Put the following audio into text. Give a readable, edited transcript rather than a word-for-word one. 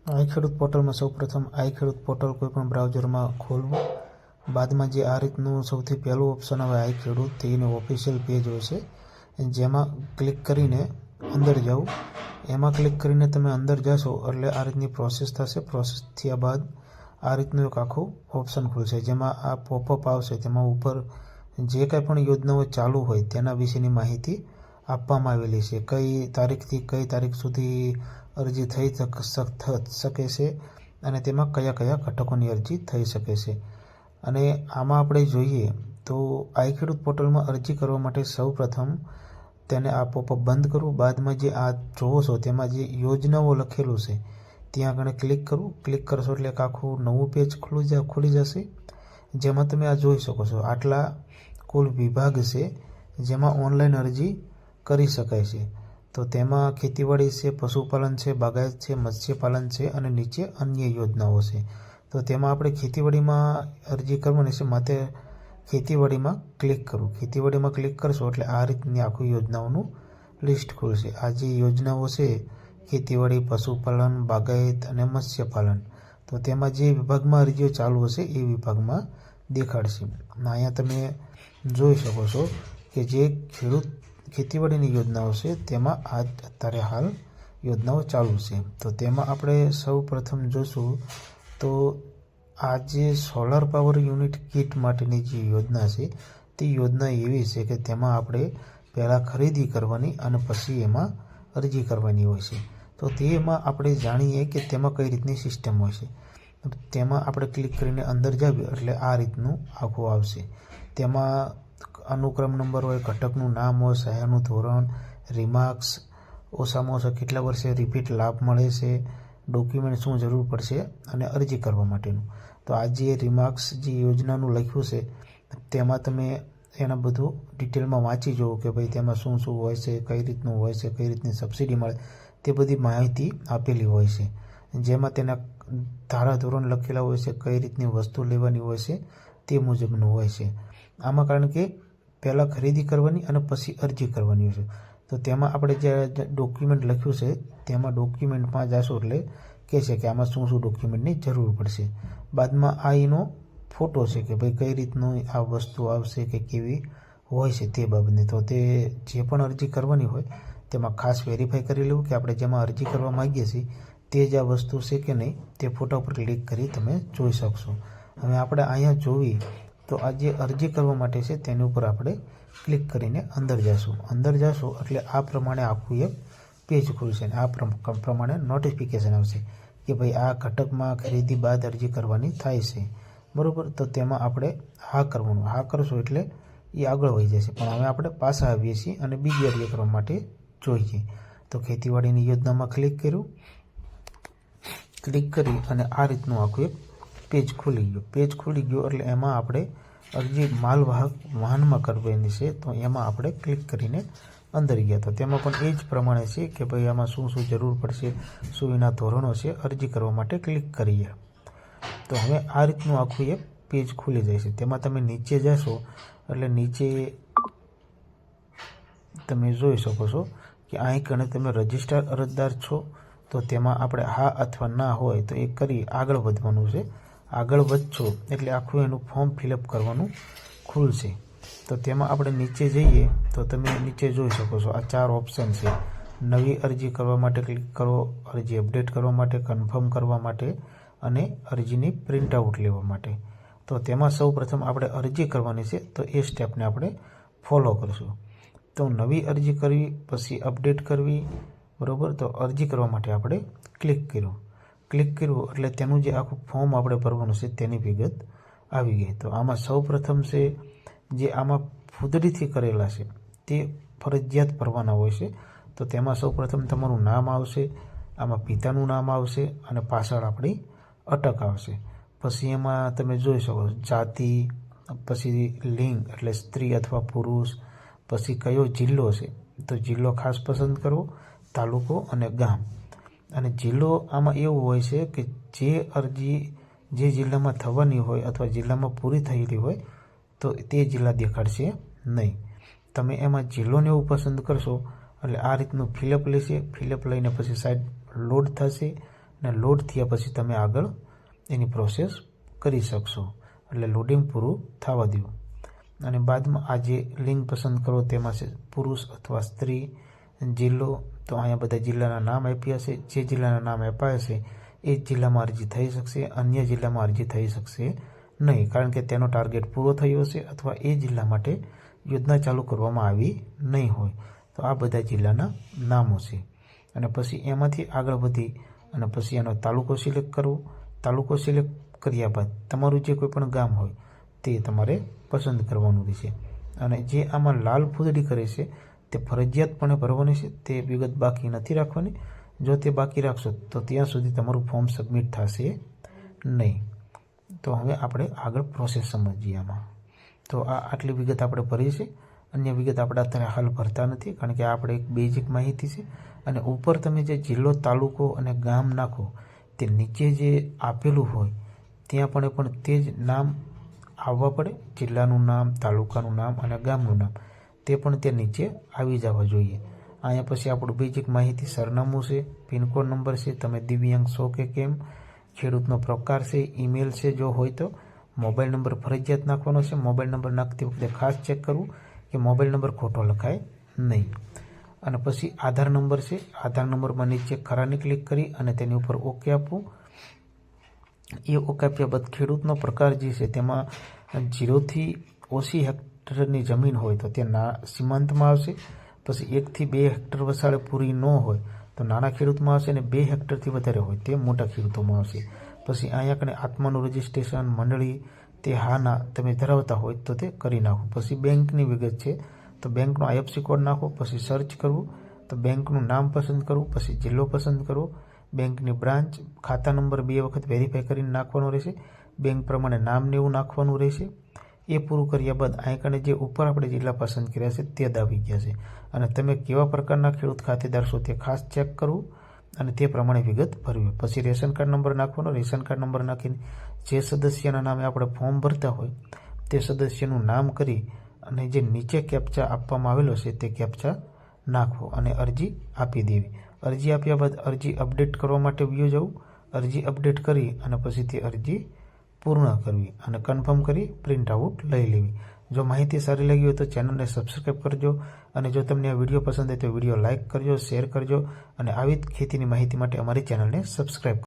આઈ ખેડૂત પોર્ટલમાં સૌપ્રથમ આઈ ખેડૂત પોર્ટલ કોઈપણ બ્રાઉઝરમાં ખોલવું. બાદમાં જે આ રીતનું સૌથી પહેલું ઓપ્શન આવે આઈ ખેડૂત, તેનું ઓફિશિયલ પેજ હોય છે, જેમાં ક્લિક કરીને અંદર જાઓ. એમાં ક્લિક કરીને તમે અંદર જશો એટલે આ રીતની પ્રોસેસ થશે. પ્રોસેસ થયા બાદ આ રીતનું એક આખું ઓપ્શન ખુલશે, જેમાં આ પોપઅપ આવશે. તેમાં ઉપર જે કંઈ પણ યોજનાઓ ચાલુ હોય તેના વિશેની માહિતી આપવામાં આવેલી છે. કઈ તારીખથી કઈ તારીખ સુધી અરજી થઈ શકે છે અને તેમાં કયા કયા ઘટકોની અરજી થઈ શકે છે. અને આમાં આપણે જોઈએ તો આઈ ખેડૂત પોર્ટલમાં અરજી કરવા માટે સૌપ્રથમ તેને આ પોપઅપ બંધ કરવું. બાદમાં જે આ જોવો છો તેમાં જે યોજનાઓ લખેલું છે ત્યાં આગળ ક્લિક કરવું. ક્લિક કરશો એટલે એક આખું નવું પેજ ખુલી જશે, જેમાં તમે આ જોઈ શકો છો. આટલા કુલ વિભાગ છે જેમાં ઓનલાઈન અરજી કરી શકાય છે. તો તેમાં ખેતીવાડી છે, પશુપાલન છે, બાગાયત છે, મત્સ્યપાલન છે અને નીચે અન્ય યોજનાઓ છે. તો તેમાં આપણે ખેતીવાડીમાં અરજી કરવાની છે, માટે ખેતીવાડીમાં ક્લિક કરું. ખેતીવાડીમાં ક્લિક કરશો એટલે આ રીતની આખી યોજનાઓનું લિસ્ટ ખુલશે. આ જે યોજનાઓ છે ખેતીવાડી, પશુપાલન, બાગાયત અને મત્સ્યપાલન, તો તેમાં જે વિભાગમાં અરજીઓ ચાલુ હશે એ વિભાગમાં દેખાડશે. અહીંયા તમે જોઈ શકો છો કે જે ખેતીવાડીની યોજનાઓ છે તેમાં અત્યારે હાલ યોજનાઓ ચાલુ છે. તો તેમાં આપણે સૌ પ્રથમ જોશું તો આ જે સોલાર પાવર યુનિટ કીટ માટેની જે યોજના છે તે યોજના એવી છે કે તેમાં આપણે પહેલાં ખરીદી કરવાની અને પછી એમાં અરજી કરવાની હોય છે. તો તેમાં આપણે જાણીએ કે તેમાં કઈ રીતની સિસ્ટમ હોય છે. તેમાં આપણે ક્લિક કરીને અંદર જાવીએ એટલે આ રીતનું આખું આવશે. તેમાં અનુક્રમ નંબર હોય, ઘટકનું નામ હોય, સહાયનું ધોરણ, રિમાર્ક્સ, ઓછામાં ઓછા કેટલા વર્ષે રિપીટ લાભ મળે છે, ડોક્યુમેન્ટ શું જરૂર પડશે અને અરજી કરવા માટેનું. તો આ જે રિમાર્ક્સ જે યોજનાનું લખ્યું છે તેમાં તમે એના બધું ડિટેલમાં વાંચી જુઓ કે ભાઈ તેમાં શું શું હોય છે, કઈ રીતનું હોય છે, કઈ રીતની સબસિડી મળે, તે બધી માહિતી આપેલી હોય છે. જેમાં તેના ધારાધોરણ લખેલા હોય છે, કઈ રીતની વસ્તુ લેવાની હોય છે તે મુજબનું હોય છે. આમાં કારણ કે પહેલાં ખરીદી કરવાની અને પછી અરજી કરવાની હોય છે. તો તેમાં આપણે જે ડોક્યુમેન્ટ લખ્યું છે તેમાં ડોક્યુમેન્ટમાં જશો એટલે કહે છે કે આમાં શું શું ડોક્યુમેન્ટની જરૂર પડશે. બાદમાં આ એનો ફોટો છે કે ભાઈ કઈ રીતનું આ વસ્તુ આવશે કે કેવી હોય છે તે બાબતની. તો તે જે પણ અરજી કરવાની હોય તેમાં ખાસ વેરીફાઈ કરી લેવું કે આપણે જેમાં અરજી કરવા માગીએ છીએ તે જ આ વસ્તુ છે કે નહીં, તે ફોટા ઉપર ક્લિક કરી તમે જોઈ શકશો. હવે આપણે અહીંયા જોવી તો આ જે અરજી કરવા માટે છે તેની ઉપર આપણે ક્લિક કરીને અંદર જશું. અંદર જશું એટલે આ પ્રમાણે આખું એક પેજ ખુલશે અને આ પ્રમાણે નોટિફિકેશન આવશે કે ભાઈ આ ઘટકમાં ખરીદી બાદ અરજી કરવાની થાય છે, બરાબર. તો તેમાં આપણે હા કરવાનું. હા કરશું એટલે એ આગળ વધી જશે. પણ હવે આપણે પાછા આવીએ છીએ અને બીજી અરજી કરવા માટે જોઈએ. તો ખેતીવાડીની યોજનામાં ક્લિક કર્યું. ક્લિક કરી અને આ રીતનું આખું એક પેજ ખુલી ગયું. પેજ ખુલી ગયું એટલે એમાં આપણે અરજી માલવાહક વાહનમાં કરવાની છે. તો એમાં આપણે ક્લિક કરીને અંદર ગયા. તો તેમાં પણ એ જ પ્રમાણે છે કે ભાઈ આમાં શું શું જરૂર પડશે, શું એના ધોરણો છે, અરજી કરવા માટે ક્લિક કરીએ. તો હવે આ રીતનું આખું એક પેજ ખુલી જાય છે. તેમાં તમે નીચે જશો એટલે નીચે તમે જોઈ શકો છો કે અહીં કણે તમે રજિસ્ટર અરજદાર છો તો તેમાં આપણે હા અથવા ના હોય તો એ કરી આગળ વધવાનું છે. આગળ વધશો એટલે આખું એનું ફોર્મ ફિલઅપ કરવાનું ખુલશે. તો તેમાં આપણે નીચે જઈએ તો તમે નીચે જોઈ શકો છો આ 4 ઓપ્શન છે. નવી અરજી કરવા માટે ક્લિક કરો, અરજી અપડેટ કરવા માટે, કન્ફર્મ કરવા માટે અને અરજીની પ્રિન્ટ આઉટ લેવા માટે. તો તેમાં સૌ પ્રથમ આપણે અરજી કરવાની છે તો એ સ્ટેપને આપણે ફોલો કરશું. તો નવી અરજી કરવી, પછી અપડેટ કરવી, બરાબર. તો અરજી કરવા માટે આપણે ક્લિક કર્યું. ક્લિક કર્યું એટલે તેનું જે આખું ફોર્મ આપણે ભરવાનું છે તેની વિગત આવી ગઈ. તો આમાં સૌ પ્રથમ છે જે આમાં ફૂદડીથી કરેલા છે તે ફરજિયાત ભરવાના હોય છે. તો તેમાં સૌ પ્રથમ તમારું નામ આવશે, આમાં પિતાનું નામ આવશે અને પાછળ આપણી અટક આવશે. પછી એમાં તમે જોઈ શકો જાતિ, પછી લિંગ એટલે સ્ત્રી અથવા પુરુષ, પછી કયો જિલ્લો છે તો જિલ્લો ખાસ પસંદ કરવો, તાલુકો અને ગામ. અને જિલ્લો આમાં એવું હોય છે કે જે અરજી જે જિલ્લામાં થવાની હોય અથવા જિલ્લામાં પૂરી થયેલી હોય તો તે જિલ્લા દેખાડશે નહીં. તમે એમાં જિલ્લોને એવું પસંદ કરશો એટલે આ રીતનું ફિલઅપ લેશે. ફિલઅપ લઈને પછી સાઈડ લોડ થશે. અને લોડ થયા પછી તમે આગળ એની પ્રોસેસ કરી શકશો. એટલે લોડિંગ પૂરું થવા દો અને બાદમાં આ જે લિંક પસંદ કરો તેમાં છે પુરુષ અથવા સ્ત્રી, જિલ્લો, તો અહીંયા બધા જિલ્લાના નામ આપ્યા છે. જે જિલ્લાના નામ આપ્યા હશે એ જ જિલ્લામાં અરજી થઈ શકશે, અન્ય જિલ્લામાં અરજી થઈ શકશે નહીં, કારણ કે તેનો ટાર્ગેટ પૂરો થયો હશે અથવા એ જિલ્લા માટે યોજના ચાલુ કરવામાં આવી નહીં હોય. તો આ બધા જિલ્લાના નામો છે. અને પછી એમાંથી આગળ વધી અને પછી એનો તાલુકો સિલેક્ટ કરવો. તાલુકો સિલેક્ટ કર્યા બાદ તમારું જે કોઈ પણ ગામ હોય તે તમારે પસંદ કરવાનું રહેશે. અને જે આમાં લાલ ફૂદડી કરે છે તે ફરજિયાતપણે ભરવાની છે, તે વિગત બાકી નથી રાખવાની. જો તે બાકી રાખશો તો ત્યાં સુધી તમારું ફોર્મ સબમિટ થશે નહીં. તો હવે આપણે આગળ પ્રોસેસ સમજીએ આમાં. તો આટલી વિગત આપણે ભરી છે. અન્ય વિગત આપણે અત્યારે હાલ ભરતા નથી, કારણ કે આપણે એક બેઝિક માહિતી છે. અને ઉપર તમે જે જિલ્લો, તાલુકો અને ગામ નાખો તે નીચે જે આપેલું હોય ત્યાં પણ તે જ નામ આવવા પડે. જિલ્લાનું નામ, તાલુકાનું નામ અને ગામનું નામ તે પણ તે નીચે આવી જવા જોઈએ. અહીંયા પછી આપણું બેઝિક માહિતી, સરનામું છે, પિનકોડ નંબર છે, તમે દિવ્યાંગ છો કે કેમ, ખેડૂતનો પ્રકાર છે, ઈમેલ છે જો હોય તો, મોબાઈલ નંબર ફરજિયાત નાખવાનો છે. મોબાઈલ નંબર નાખતી વખતે ખાસ ચેક કરવું કે મોબાઈલ નંબર ખોટો લખાય નહીં. અને પછી આધાર નંબર છે. આધાર નંબરમાં નીચે ખરાને ક્લિક કરી અને તેની ઉપર ઓકે આપવું. એ ઓકે આપ્યા બાદ ખેડૂતનો પ્રકાર જે છે તેમાં 0 થી ઓછી હેક્ટરની જમીન હોય તો તે સીમાંતમાં આવશે. પછી 1 થી 2 હેક્ટર વસાળે પૂરી ન હોય તો નાના ખેડૂતમાં આવશે, અને 2 હેક્ટરથી વધારે હોય તે મોટા ખેડૂતોમાં આવશે. પછી અહીંયા કને આત્માનું રજિસ્ટ્રેશન, મંડળી તે હાના તમે ધરાવતા હોય તો તે કરી નાખો. પછી બેંકની વિગત છે તો બેંકનો IFSC કોડ નાખો. પછી સર્ચ કરવું તો બેંકનું નામ પસંદ કરવું, પછી જિલ્લો પસંદ કરવો, બેંકની બ્રાન્ચ, ખાતા નંબર 2 વખત વેરીફાઈ કરીને નાખવાનો રહેશે. બેંક પ્રમાણે નામ ને એવું નાખવાનું રહેશે. એ પૂરું કર્યા બાદ અહીં કને જે ઉપર આપણે જિલ્લા પસંદ કર્યા છે તે દાબી ગયા છે. અને તમે કેવા પ્રકારના ખેડૂત ખાતેદાર છો તે ખાસ ચેક કરવું અને તે પ્રમાણે વિગત ભરવી. પછી રેશન કાર્ડ નંબર નાખવાનો. રેશન કાર્ડ નંબર નાખીને જે સદસ્યના નામે આપણે ફોર્મ ભરતા હોય તે સદસ્યનું નામ કરી અને જે નીચે કેપ્ચા આપવામાં આવેલો છે તે કેપ્ચા નાખવો અને અરજી આપી દેવી. અરજી આપ્યા બાદ અરજી અપડેટ કરવા માટે વ્યૂ જવું. અરજી અપડેટ કરી અને પછી તે અરજી પૂર્ણ કરવી અને કન્ફર્મ કરી પ્રિન્ટ આઉટ લઈ લેવી. જો માહિતી સારી લાગી હોય તો ચેનલને સબસ્ક્રાઈબ કરજો. અને જો તમને આ વિડીયો પસંદ આવે તો વિડીયો લાઇક કરજો, શેર કરજો અને આવી જ ખેતીની માહિતી માટે અમારી ચેનલને સબસ્ક્રાઈબ